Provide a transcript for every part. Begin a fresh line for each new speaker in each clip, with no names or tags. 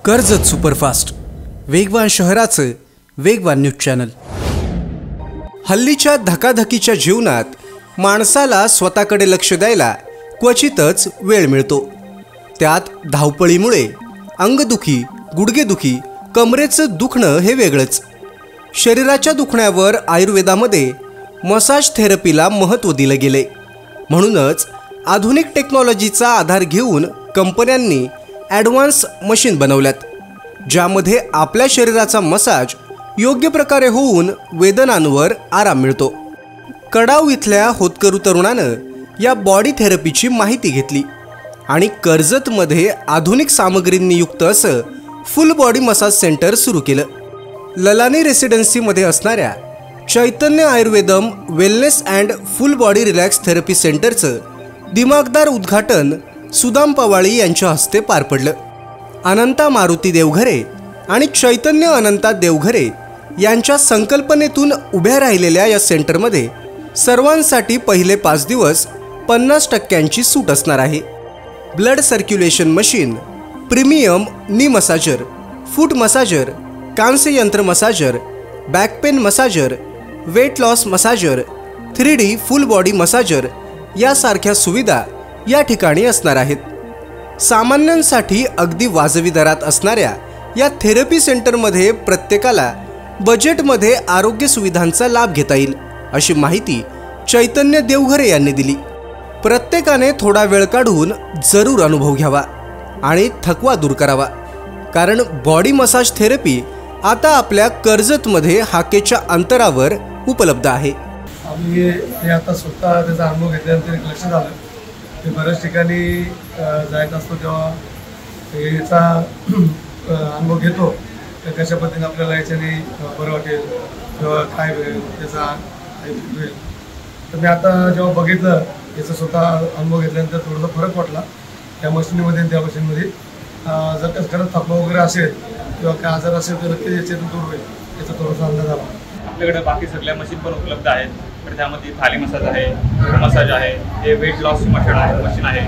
Karjat superfast, वेगवान शहराचं वेगवान न्यूज चॅनल। हल्लीच्या धकाधकीच्या जीवनात माणसाला स्वतःकडे लक्ष द्यायला क्वचितच वेळ मिळतो। त्यात धावपळीमुळे अंगदुखी, गुडघेदुखी, कमरेचं दुखणं हे वेगळंच। शरीराच्या दुखण्यावर आयुर्वेदामध्ये मसाज थेरपीला महत्त्व दिलं गेले। म्हणूनच आधुनिक टेक्नॉलॉजीचा आधार घेऊन कंपन्यांनी ॲडव्हान्स मशीन बनवल्यात, ज्यामध्ये आपल्या शरीराचा मसाज योग्य प्रकारे होऊन वेदनांवर आराम मिळतो। कडाव इथल्या होतकरू तरुणानं या बॉडी थेरपीची माहिती घेतली आणि कर्जतमध्ये आधुनिक सामग्रींनी युक्त असं फुल बॉडी मसाज सेंटर सुरू केलं। ललानी रेसिडेन्सीमध्ये असणाऱ्या Chaitanya Ayurvedam wellness and full body relax therapy सेंटरचं दिमागदार उद्घाटन सुदाम पवाळी यांच्या हस्ते पार पडलं। अनंता मारुती देवघरे आणि चैतन्य अनंता देवघरे यांच्या संकल्पनेतून उभ्या राहिलेल्या या सेंटरमध्ये सर्वांसाठी पहिले 5 दिवस 50% सूट असणार आहे। Blood circulation machine, premium knee massager, foot massager, कांस्य यंत्र massager, back pain massager, weight loss massager, 3D full body massager यासारख्या सुविधा या ठिकाणी असणार आहेत। सामान्यांसाठी अगदी वाजवी दरात असणाऱ्या या थेरपी सेंटरमध्ये प्रत्येकाला बजेटमध्ये आरोग्य सुविधांचा लाभ घेता येईल, अशी माहिती चैतन्य देवघरे यांनी दिली। प्रत्येकाने थोडा वेळ काढून जरूर अनुभव घ्यावा आणि थकवा दूर करावा, कारण बॉडी मसाज थेरपी आता आपल्या कर्जतमध्ये हाकेच्या अंतरावर उपलब्ध आहे।
आम्ही आता स्वतः त्याचा अनुभव घेतल्यानंतर एक लक्षात आलं की बऱ्याच ठिकाणी जायचं असतो तेव्हा याचा अनुभव घेतो तर कशा पद्धतीने आपल्याला याच्याने बरं वाटेल किंवा काय होईल त्याचा होईल। तर मी आता जेव्हा बघितलं याचा स्वतः अनुभव घेतल्यानंतर थोडासा फरक वाटला त्या मशीनमध्ये आणि त्या मशीनमध्ये। जर का खरंच थकवा वगैरे असेल किंवा काय आजार असेल तर नक्कीच याच्यातून दूर होईल याचा थोडासा अंदाज आला।
आपल्याकडे बाकी सगळ्या मशीन पण उपलब्ध आहेत, तर त्यामध्ये थाली मसाज आहे, मसाज आहे, हे वेट लॉस मशीन आहे,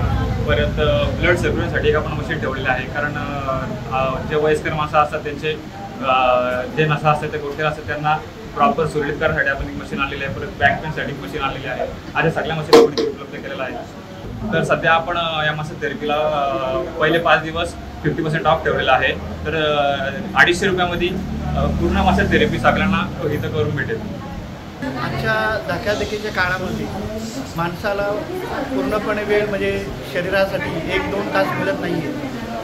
परत ब्लड सर्क्युलेशनसाठी एक आपण मशीन ठेवलेलं आहे, कारण जे वयस्कर माणसं असतात त्यांचे जे नसा असतात ते गुडघे असतात त्यांना प्रॉपर सुरळीत करण्यासाठी आपण एक मशीन आणलेली आहे। परत बॅक पेनसाठी मशीन आणलेली आहे। अशा सगळ्या मशीन आपण उपलब्ध केलेल्या आहे। तर सध्या आपण या मसाज थेरपीला पहिले 5 दिवस 50% ऑफ ठेवलेला आहे। तर 250 रुपयामध्ये पूर्ण मसाज थेरपी सगळ्यांना इथं करून भेटेल।
आजच्या धकाधकीच्या काळामध्ये माणसाला पूर्णपणे वेळ म्हणजे शरीरासाठी 1-2 तास मिळत नाही आहे,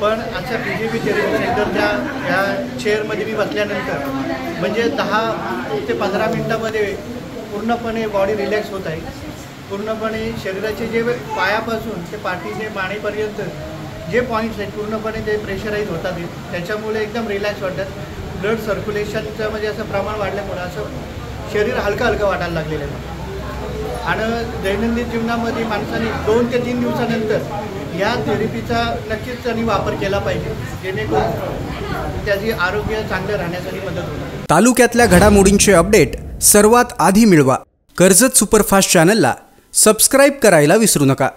पण अशा BJP थेरपी सेंटरच्या ह्या चेअरमध्ये मी बसल्यानंतर म्हणजे 10 ते 15 मिनटामध्ये पूर्णपणे बॉडी रिलॅक्स होत आहे। पूर्णपणे शरीराचे जे पायापासून ते पाठीचे मानेपर्यंत जे पॉईंट्स आहेत पूर्णपणे ते प्रेशराईज होतात, त्याच्यामुळे एकदम रिलॅक्स वाटतात। ब्लड सर्क्युलेशनचं म्हणजे असं प्रमाण वाढल्यामुळे असं शरीर हलका वाटायला लागलेलं आहे। आणि दैनंदिन जीवनामध्ये माणसाने 2 ते 3 दिवसानंतर या थेरपीचा नक्कीच त्यांनी वापर केला पाहिजे, जेणेकरून त्याची आरोग्य चांगलं राहण्यासाठी मदत होईल।
तालुक्यातल्या घडामोडींचे अपडेट सर्वात आधी मिळवा। कर्जत सुपरफास्ट चॅनलला सबस्क्राईब करायला विसरू नका।